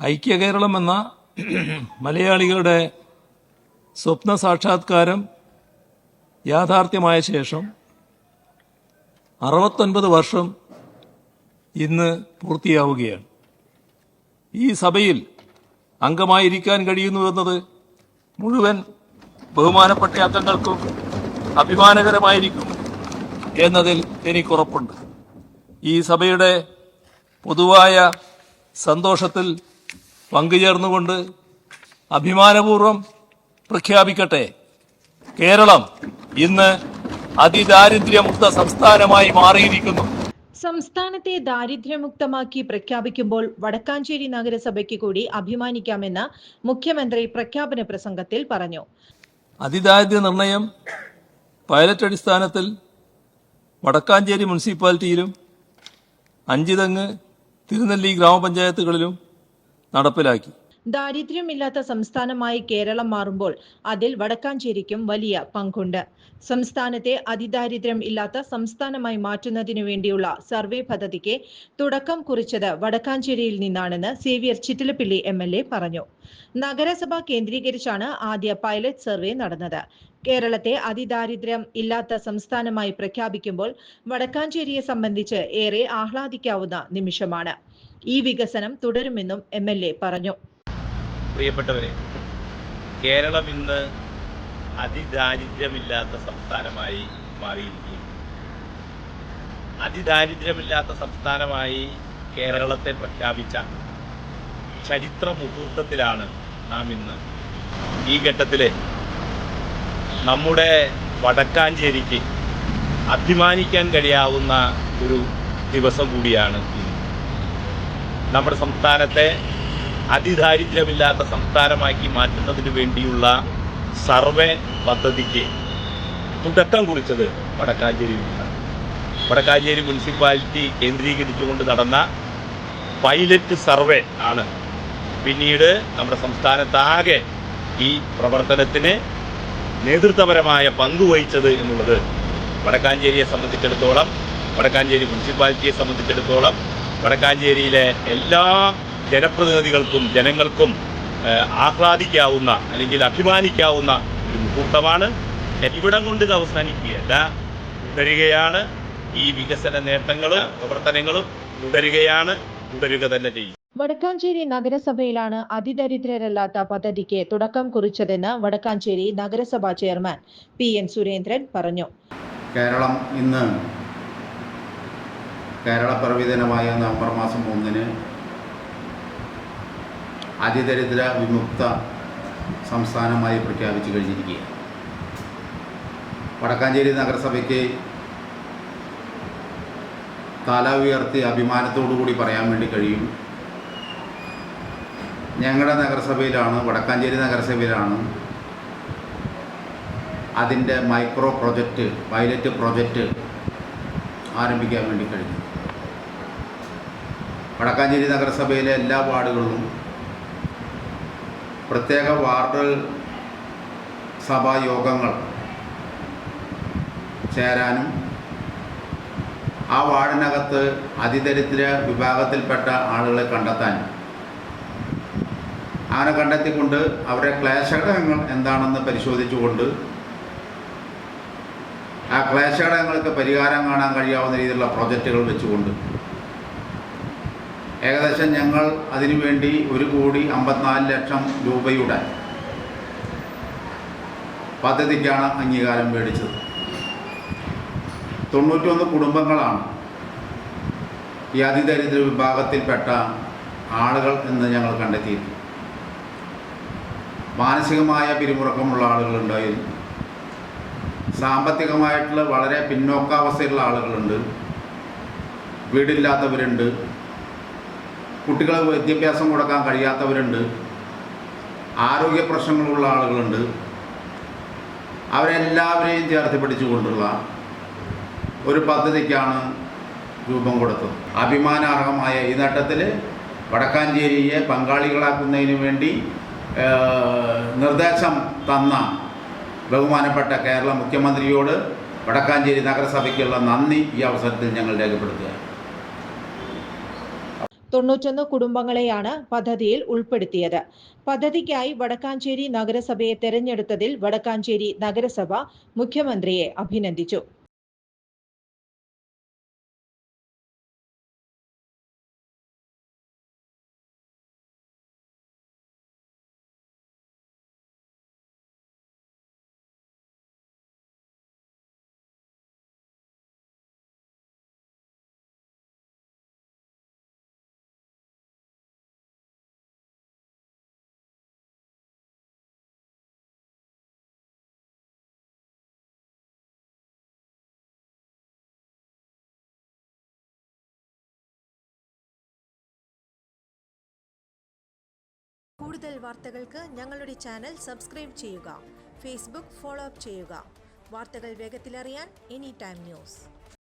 ഐക്യകേരളം എന്ന മലയാളികളുടെ സ്വപ്ന സാക്ഷാത്കാരം യാഥാർത്ഥ്യമായ ശേഷം 69 വർഷം ഇന്ന് പൂർത്തിയാവുകയാണ്. ഈ സഭയിൽ അംഗമായിരിക്കാൻ കഴിയുന്നുവെന്നത് മുഴുവൻ ബഹുമാനപ്പെട്ട അംഗങ്ങൾക്കും അഭിമാനകരമായിരിക്കും എന്നതിൽ എനിക്കുറപ്പുണ്ട്. ഈ സഭയുടെ പൊതുവായ സന്തോഷത്തിൽ പങ്കുചേർന്നുകൊണ്ട് അഭിമാനപൂർവ്വം പ്രഖ്യാപിക്കട്ടെ, കേരളം ഇന്ന് അതിദാരിദ്ര്യമുക്ത സംസ്ഥാനമായി മാറിയിരിക്കുന്നു. സംസ്ഥാനത്തെ ദാരിദ്ര്യമുക്തമാക്കി പ്രഖ്യാപിക്കുമ്പോൾ വടക്കാഞ്ചേരി നഗരസഭയ്ക്ക് കൂടി അഭിമാനിക്കാമെന്ന് മുഖ്യമന്ത്രി പ്രഖ്യാപന പ്രസംഗത്തിൽ പറഞ്ഞു. അതിദാരിദ്ര്യ നിർണയം പൈലറ്റ് അടിസ്ഥാനത്തിൽ വടക്കാഞ്ചേരി മുനിസിപ്പാലിറ്റിയിലും അഞ്ചുതെങ്ങ് തിരുനെല്ലി ഗ്രാമപഞ്ചായത്തുകളിലും നടപ്പിലാക്കി. ദാരിദ്ര്യമില്ലാത്ത സംസ്ഥാനമായി കേരളം മാറുമ്പോൾ അതിൽ വടക്കാഞ്ചേരിക്കും വലിയ പങ്കുണ്ട്. സംസ്ഥാനത്തെ അതിദാരിദ്ര്യം ഇല്ലാത്ത സംസ്ഥാനമായി മാറ്റുന്നതിനു വേണ്ടിയുള്ള സർവേ പദ്ധതിക്ക് തുടക്കം കുറിച്ചത് വടക്കാഞ്ചേരിയിൽ നിന്നാണെന്ന് സേവ്യർ ചിറ്റിലപ്പിള്ളി MLA പറഞ്ഞു. നഗരസഭ കേന്ദ്രീകരിച്ചാണ് ആദ്യ പൈലറ്റ് സർവേ നടന്നത്. കേരളത്തെ അതിദാരിദ്ര്യം ഇല്ലാത്ത സംസ്ഥാനമായി പ്രഖ്യാപിക്കുമ്പോൾ വടക്കാഞ്ചേരിയെ സംബന്ധിച്ച് ഏറെ ആഹ്ലാദിക്കാവുന്ന നിമിഷമാണ്. ഈ വികസനം തുടരുമെന്നും MLA പറഞ്ഞു. പ്രിയപ്പെട്ടവരെ, കേരളം ഇന്ന് അതിദാരിദ്ര്യമില്ലാത്ത സംസ്ഥാനമായി മാറിയിരിക്കുകയും അതിദാരിദ്ര്യമില്ലാത്ത സംസ്ഥാനമായി കേരളത്തെ പ്രഖ്യാപിച്ച ചരിത്ര മുഹൂർത്തത്തിലാണ് നാം ഇന്ന്. ഈ ഘട്ടത്തിൽ നമ്മുടെ വടക്കാഞ്ചേരിക്ക് അഭിമാനിക്കാൻ കഴിയാവുന്ന ഒരു ദിവസം കൂടിയാണ് ഇന്ന്. നമ്മുടെ സംസ്ഥാനത്തെ അതിദാരിദ്ര്യമില്ലാത്ത സംസ്ഥാനമാക്കി മാറ്റുന്നതിന് വേണ്ടിയുള്ള സർവേ പദ്ധതിക്ക് തുടക്കം കുറിച്ചത് വടക്കാഞ്ചേരിയിലാണ്. വടക്കാഞ്ചേരി മുനിസിപ്പാലിറ്റി കേന്ദ്രീകരിച്ചുകൊണ്ട് നടന്ന പൈലറ്റ് സർവേ ആണ് പിന്നീട് നമ്മുടെ സംസ്ഥാനത്താകെ ഈ പ്രവർത്തനത്തിന് നേതൃത്വപരമായ പങ്കുവഹിച്ചത് എന്നുള്ളത് വടക്കാഞ്ചേരിയെ സംബന്ധിച്ചിടത്തോളം, വടക്കാഞ്ചേരി മുനിസിപ്പാലിറ്റിയെ സംബന്ധിച്ചിടത്തോളം, വടക്കാഞ്ചേരിയിലെ എല്ലാ ജനപ്രതിനിധികൾക്കും ജനങ്ങൾക്കും ആഹ്ലാദിക്കാവുന്ന അല്ലെങ്കിൽ അഭിമാനിക്കാവുന്ന ഒരു മുഹൂർത്തമാണ്. ഇവിടം കൊണ്ട് അവസാനിക്കുകയല്ല, തുടരുകയാണ്. ഈ വികസന നേട്ടങ്ങളും പ്രവർത്തനങ്ങളും തുടരുക തന്നെ ചെയ്യും. വടക്കാഞ്ചേരി നഗരസഭയിലാണ് അതിദരിദ്രരല്ലാത്ത പദ്ധതിക്ക് തുടക്കം കുറിച്ചതെന്ന് വടക്കാഞ്ചേരി നഗരസഭാ ചെയർമാൻ PN സുരേന്ദ്രൻ പറഞ്ഞു. കേരളം ഇന്ന് കേരളപ്പിറവി ദിനമായ നവംബർ മാസം 3 അതിദരിദ്ര വിമുക്ത സംസ്ഥാനമായി പ്രഖ്യാപിച്ചു കഴിഞ്ഞിരിക്കുകയാണ്. വടക്കാഞ്ചേരി നഗരസഭയ്ക്ക് തല ഉയർത്തി അഭിമാനത്തോടുകൂടി പറയാൻ വേണ്ടി കഴിയും, ഞങ്ങളുടെ നഗരസഭയിലാണ്, വടക്കാഞ്ചേരി നഗരസഭയിലാണ് അതിൻ്റെ മൈക്രോ പ്രൊജക്റ്റ്, പൈലറ്റ് പ്രൊജക്റ്റ് ആരംഭിക്കാൻ വേണ്ടി കഴിഞ്ഞു. വടക്കാഞ്ചേരി നഗരസഭയിലെ എല്ലാ വാർഡുകളിലും പ്രത്യേക വാർഡ് സഭാ യോഗങ്ങൾ ചേരാനും ആ വാർഡിനകത്ത് അതിദരിദ്ര വിഭാഗത്തിൽപ്പെട്ട ആളുകളെ കണ്ടെത്താനും, അങ്ങനെ കണ്ടെത്തിക്കൊണ്ട് അവരുടെ ക്ലേശഘടകങ്ങൾ എന്താണെന്ന് പരിശോധിച്ചുകൊണ്ട് ആ ക്ലേശഘടകങ്ങൾക്ക് പരിഹാരം കാണാൻ കഴിയാവുന്ന രീതിയിലുള്ള പ്രോജക്റ്റുകൾ വെച്ചുകൊണ്ട് ഏകദേശം ഞങ്ങൾ അതിനുവേണ്ടി 1,54,00,000 രൂപയുടെ പദ്ധതിക്കാണ് അംഗീകാരം മേടിച്ചത്. 91 കുടുംബങ്ങളാണ് ഈ അതിദരിദ്ര വിഭാഗത്തിൽപ്പെട്ട ആളുകൾ എന്ന് ഞങ്ങൾ കണ്ടെത്തിയിരുന്നു. മാനസികമായ പിരിമുറുക്കമുള്ള ആളുകളുണ്ടായിരുന്നു, സാമ്പത്തികമായിട്ടുള്ള വളരെ പിന്നോക്കാവസ്ഥയുള്ള ആളുകളുണ്ട്, വീടില്ലാത്തവരുണ്ട്, കുട്ടികളെ വിദ്യാഭ്യാസം കൊടുക്കാൻ കഴിയാത്തവരുണ്ട്, ആരോഗ്യ പ്രശ്നങ്ങളുള്ള ആളുകളുണ്ട്. അവരെല്ലാവരെയും ചേർത്ത് പിടിച്ചുകൊണ്ടുള്ള ഒരു പദ്ധതിക്കാണ് രൂപം കൊടുത്തത്. അഭിമാനാർഹമായ ഈ നേട്ടത്തിൽ വടക്കാഞ്ചേരിയെ പങ്കാളികളാക്കുന്നതിന് വേണ്ടി നിർദ്ദേശം തന്ന ബഹുമാനപ്പെട്ട കേരള മുഖ്യമന്ത്രിയോട് വടക്കാഞ്ചേരി നഗരസഭയ്ക്കുള്ള നന്ദി ഈ അവസരത്തിൽ ഞങ്ങൾ രേഖപ്പെടുത്തുക. 91 കുടുംബങ്ങളെയാണ് പദ്ധതിയിൽ ഉൾപ്പെടുത്തിയത്. പദ്ധതിക്കായി വടക്കാഞ്ചേരി നഗരസഭയെ തെരഞ്ഞെടുത്തതിൽ വടക്കാഞ്ചേരി നഗരസഭ മുഖ്യമന്ത്രിയെ അഭിനന്ദിച്ചു. കൂടുതൽ വാർത്തകൾക്ക് ഞങ്ങളുടെ ചാനൽ സബ്സ്ക്രൈബ് ചെയ്യുക. ഫേസ്ബുക്ക് ഫോളോ അപ്പ് ചെയ്യുക. വാർത്തകൾ വേഗത്തിലറിയാൻ എനി ടൈം ന്യൂസ്.